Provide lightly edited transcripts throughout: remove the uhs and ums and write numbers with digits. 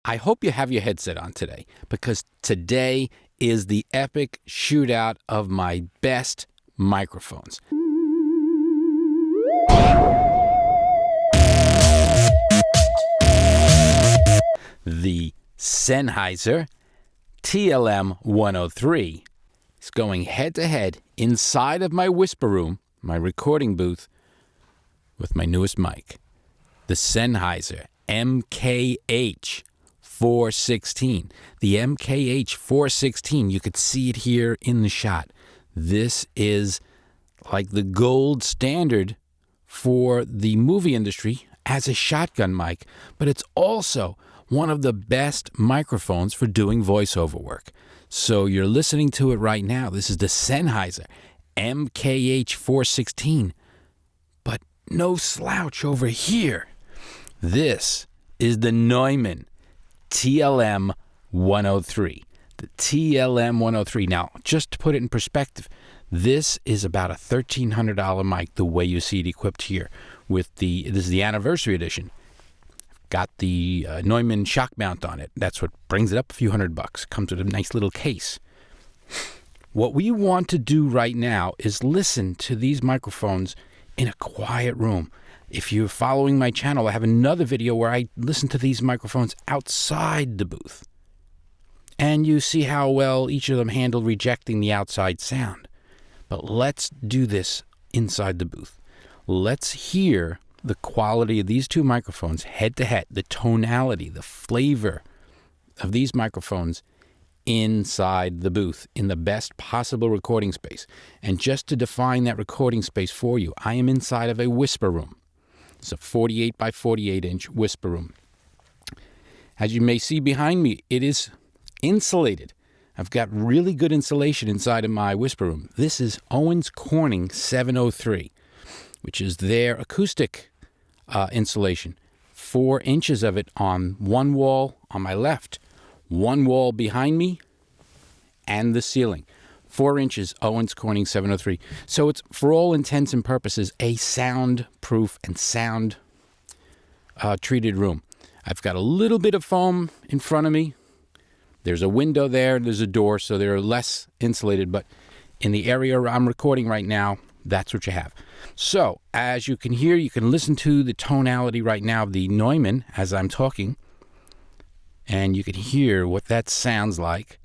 I hope you have your headset on today, because today is the epic shootout of my best microphones. The Sennheiser TLM-103 is going head-to-head inside of my WhisperRoom, my recording booth, with my newest mic, the Sennheiser MKH 416. The MKH 416, you could see it here in the shot. This is like the gold standard for the movie industry as a shotgun mic, but it's also one of the best microphones for doing voiceover work. So you're listening to it right now. This is the Sennheiser MKH 416, but no slouch over here. This is the Neumann TLM-103. The TLM-103. Now, just to put it in perspective, this is about a $1,300 mic the way you see it equipped here. This is the anniversary edition. Got the Neumann shock mount on it. That's what brings it up a few $100. Comes with a nice little case. What we want to do right now is listen to these microphones in a quiet room. If you're following my channel, I have another video where I listen to these microphones outside the booth. And you see how well each of them handle rejecting the outside sound. But let's do this inside the booth. Let's hear the quality of these two microphones head to head, the tonality, the flavor of these microphones inside the booth in the best possible recording space. And just to define that recording space for you, I am inside of a WhisperRoom. It's a 48 by 48 inch WhisperRoom. As you may see behind me, it is insulated. I've got really good insulation inside of my WhisperRoom. This is Owens Corning 703, which is their acoustic insulation. 4 inches of it on one wall on my left, one wall behind me, and the ceiling. 4 inches, Owens Corning 703. So it's, for all intents and purposes, a soundproof and sound treated room. I've got a little bit of foam in front of me. There's a window there, there's a door, so they're less insulated, but in the area I'm recording right now, that's what you have. So, as you can hear, you can listen to the tonality right now of the Neumann as I'm talking, and you can hear what that sounds like.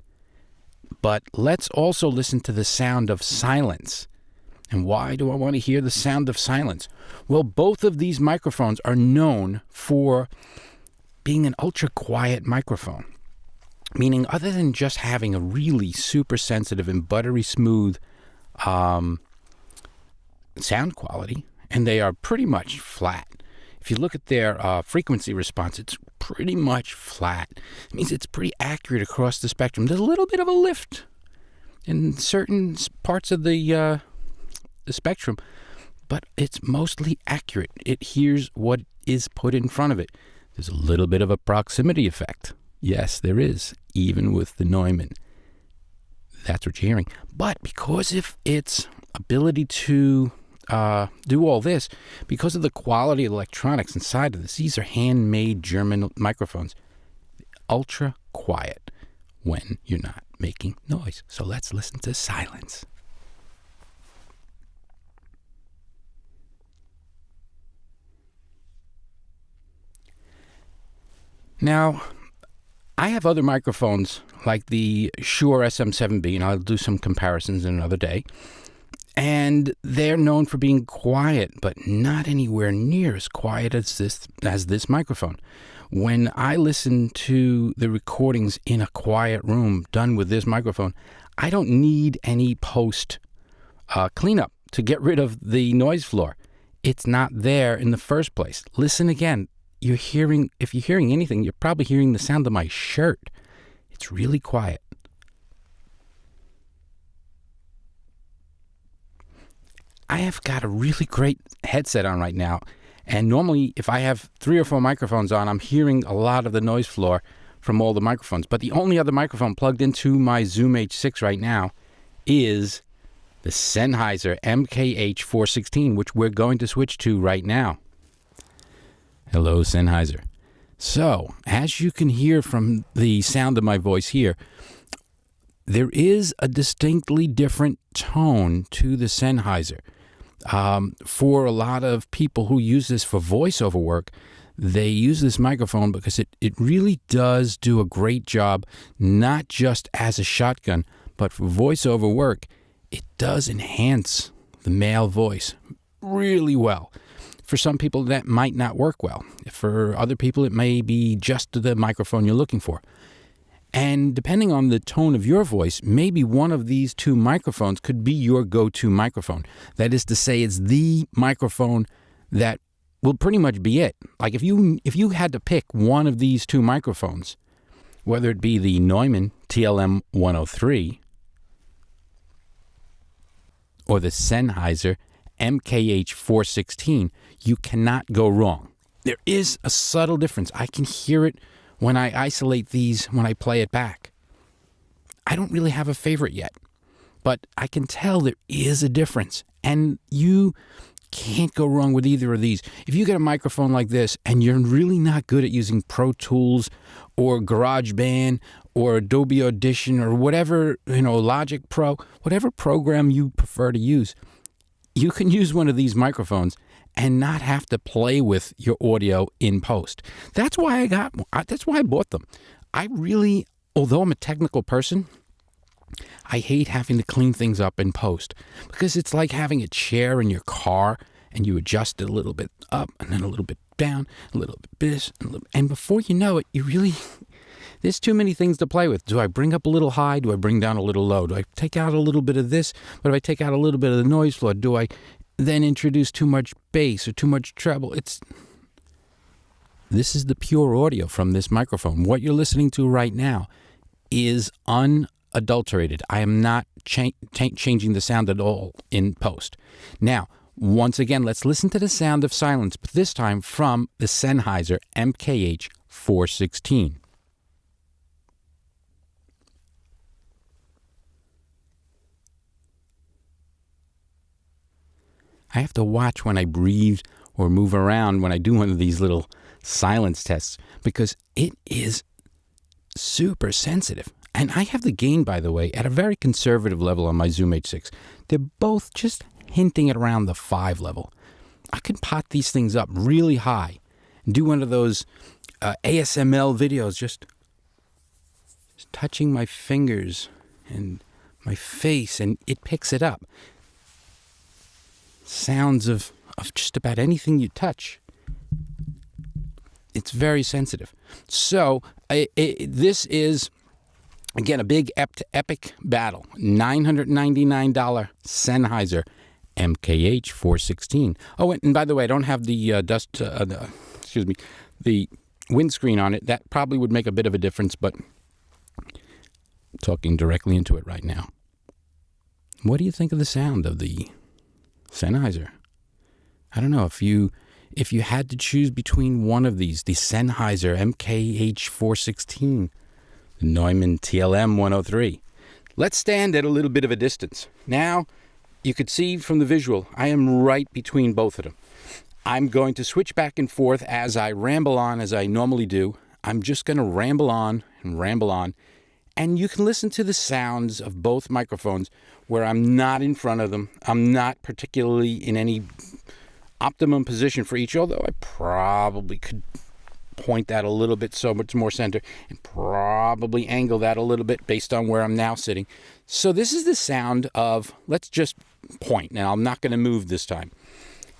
But let's also listen to the sound of silence. And why do I want to hear the sound of silence? Well, both of these microphones are known for being an ultra-quiet microphone. Meaning, other than just having a really super sensitive and buttery smooth sound quality, and they are pretty much flat. If you look at their frequency response, it's pretty much flat. It means it's pretty accurate across the spectrum. There's a little bit of a lift in certain parts of the spectrum, but it's mostly accurate. It hears what is put in front of it. There's a little bit of a proximity effect. Yes, there is, even with the Neumann. That's what you're hearing. But because of its ability to do all this, because of the quality of the electronics inside of this, these are handmade German microphones. Ultra quiet when you're not making noise. So let's listen to silence. Now, I have other microphones like the Shure SM7B, and I'll do some comparisons in another day. And they're known for being quiet, but not anywhere near as quiet as this microphone. When I listen to the recordings in a quiet room done with this microphone, I don't need any post cleanup to get rid of the noise floor. It's not there in the first place. Listen again. If you're hearing anything, you're probably hearing the sound of my shirt. It's really quiet. I have got a really great headset on right now, and normally if I have 3 or 4 microphones on, I'm hearing a lot of the noise floor from all the microphones. But the only other microphone plugged into my Zoom H6 right now is the Sennheiser MKH 416, which we're going to switch to right now. Hello, Sennheiser. So, as you can hear from the sound of my voice here, there is a distinctly different tone to the Sennheiser. For a lot of people who use this for voiceover work, they use this microphone because it really does do a great job, not just as a shotgun, but for voiceover work. It does enhance the male voice really well. For some people, that might not work well. For other people, it may be just the microphone you're looking for. And depending on the tone of your voice, maybe one of these two microphones could be your go-to microphone. That is to say, it's the microphone that will pretty much be it. Like if you had to pick one of these two microphones, whether it be the Neumann TLM-103 or the Sennheiser MKH 416, you cannot go wrong. There is a subtle difference. I can hear it when I isolate these, when I play it back. I don't really have a favorite yet, but I can tell there is a difference, and you can't go wrong with either of these. If you get a microphone like this and you're really not good at using Pro Tools or GarageBand or Adobe Audition or whatever, Logic Pro, whatever program you prefer to use, you can use one of these microphones and not have to play with your audio in post. That's why I bought them. Although I'm a technical person, I hate having to clean things up in post because it's like having a chair in your car and you adjust it a little bit up and then a little bit down, a little bit this, and before you know it, there's too many things to play with. Do I bring up a little high? Do I bring down a little low? Do I take out a little bit of this? But if I take out a little bit of the noise floor, do I then introduce too much bass or too much treble? This is the pure audio from this microphone. What you're listening to right now is unadulterated. I am not changing the sound at all in post. Now, once again, let's listen to the sound of silence, but this time from the Sennheiser MKH 416. I have to watch when I breathe or move around when I do one of these little silence tests because it is super sensitive. And I have the gain, by the way, at a very conservative level on my Zoom H6. They're both just hinting at around the 5 level. I can pot these things up really high and do one of those ASMR videos, just touching my fingers and my face, and it picks it up. Sounds of just about anything you touch. It's very sensitive. So this is, again, a big epic battle. $999 Sennheiser MKH 416. Oh, and by the way, I don't have the the windscreen on it. That probably would make a bit of a difference, but I'm talking directly into it right now. What do you think of the sound of the Sennheiser? I don't know if you had to choose between one of these, the Sennheiser MKH 416, the Neumann TLM-103. Let's stand at a little bit of a distance. Now, you could see from the visual, I am right between both of them. I'm going to switch back and forth as I ramble on, as I normally do. I'm just going to ramble on and ramble on. And you can listen to the sounds of both microphones where I'm not in front of them. I'm not particularly in any optimum position for each, although I probably could point that a little bit so much more center and probably angle that a little bit based on where I'm now sitting. So this is the sound of, let's just point. Now, I'm not going to move this time.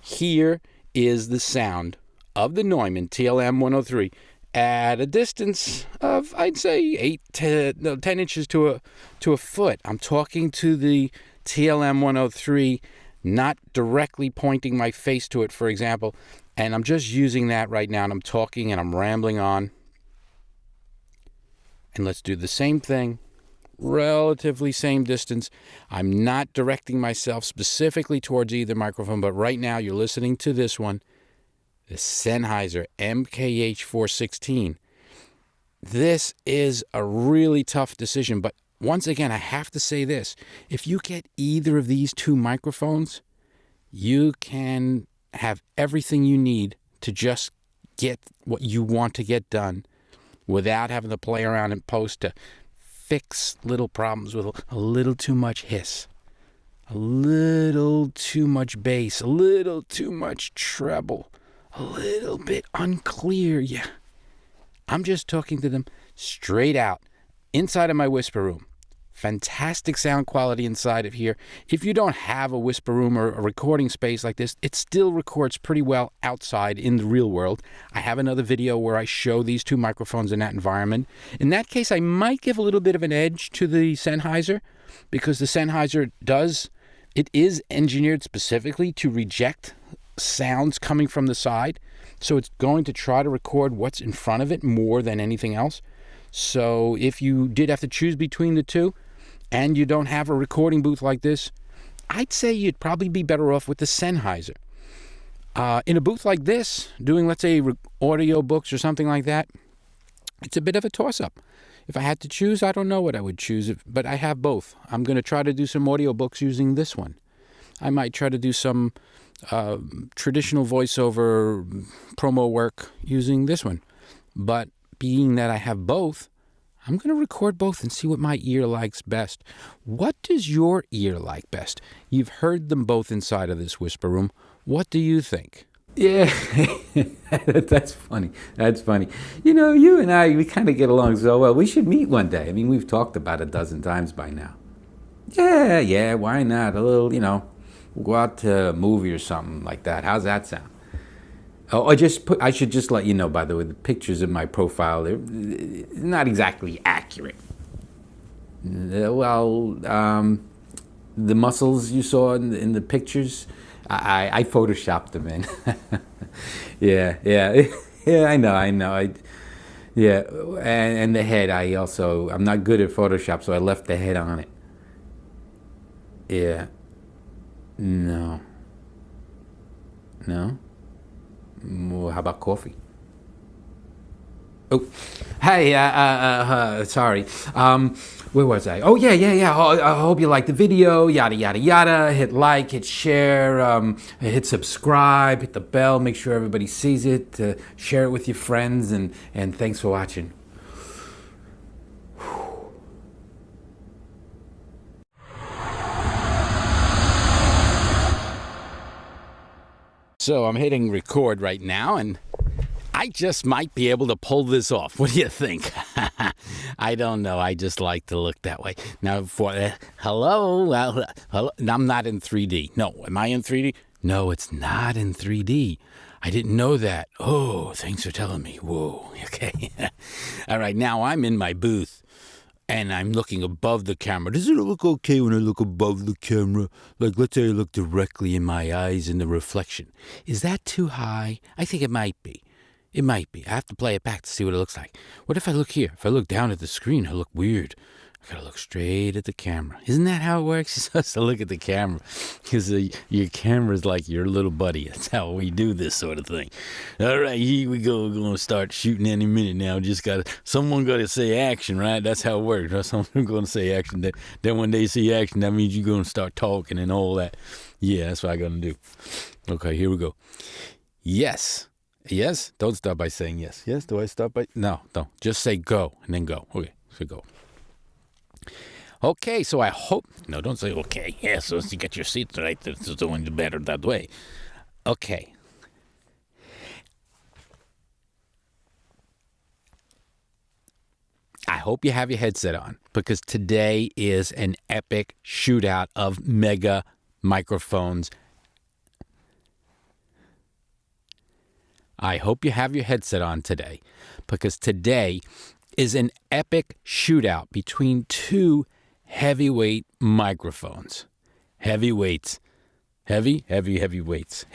Here is the sound of the Neumann TLM-103 at a distance of, I'd say, 10 inches to a foot. I'm talking to the TLM-103, not directly pointing my face to it, for example, and I'm just using that right now, and I'm talking and I'm rambling on. And let's do the same thing, relatively same distance. I'm not directing myself specifically towards either microphone, but right now you're listening to this one, the Sennheiser MKH 416. This is a really tough decision, but once again, I have to say this. If you get either of these two microphones, you can have everything you need to just get what you want to get done without having to play around in post to fix little problems with a little too much hiss, a little too much bass, a little too much treble, a little bit unclear. Yeah, I'm just talking to them straight out inside of my whisper room. Fantastic sound quality inside of here. If you don't have a whisper room or a recording space like this, it still records pretty well outside in the real world. I have another video where I show these two microphones in that environment. In that case, I might give a little bit of an edge to the Sennheiser, because the Sennheiser is engineered specifically to reject sounds coming from the side. So it's going to try to record what's in front of it more than anything else. So if you did have to choose between the two and you don't have a recording booth like this, I'd say you'd probably be better off with the Sennheiser. In a booth like this, doing, let's say, audio books or something like that, it's a bit of a toss-up. If I had to choose, I don't know what I would choose, but I have both. I'm going to try to do some audio books using this one. I might try to do some traditional voiceover promo work using this one. But being that I have both, I'm going to record both and see what my ear likes best. What does your ear like best? You've heard them both inside of this whisper room. What do you think? Yeah, that's funny. That's funny. You know, you and I, we kind of get along so well. We should meet one day. I mean, we've talked about it a dozen times by now. Yeah, why not? A little, we'll go out to a movie or something like that. How's that sound? Oh, I should just let you know, by the way, the pictures in my profile, they're not exactly accurate. The muscles you saw in the pictures, I photoshopped them in. Yeah, I know. And the head, I'm not good at Photoshop, so I left the head on it. Yeah. No? Well, how about coffee? Oh, hey, sorry. Where was I? Oh, yeah. I hope you liked the video, yada, yada, yada. Hit like, hit share, hit subscribe, hit the bell, make sure everybody sees it, share it with your friends, and thanks for watching. So I'm hitting record right now, and I just might be able to pull this off. What do you think? I don't know. I just like to look that way. Now, hello. I'm not in 3D. No, am I in 3D? No, it's not in 3D. I didn't know that. Oh, thanks for telling me. Whoa, okay. All right, now I'm in my booth. And I'm looking above the camera. Does it look okay when I look above the camera? Like, let's say I look directly in my eyes in the reflection. Is that too high? I think it might be. It might be. I have to play it back to see what it looks like. What if I look here? If I look down at the screen, I look weird. I gotta look straight at the camera. Isn't that how it works? You're supposed to look at the camera. Because your camera's like your little buddy. That's how we do this sort of thing. All right, here we go. We're gonna start shooting any minute now. Someone gotta say action, right? That's how it works. Right? Someone's gonna say action. Then when they see action, that means you're gonna start talking and all that. Yeah, that's what I'm gonna do. Okay, here we go. Yes. Don't start by saying yes. Yes, do I start by? No, don't. Just say go and then go. Okay, so go. Okay, so I hope... No, don't say okay. Yeah, so you get your seat right, it's doing better that way. Okay. I hope you have your headset on, because today is an epic shootout of mega microphones. I hope you have your headset on today, because today is an epic shootout between two heavyweight microphones. Heavyweights. Heavyweights.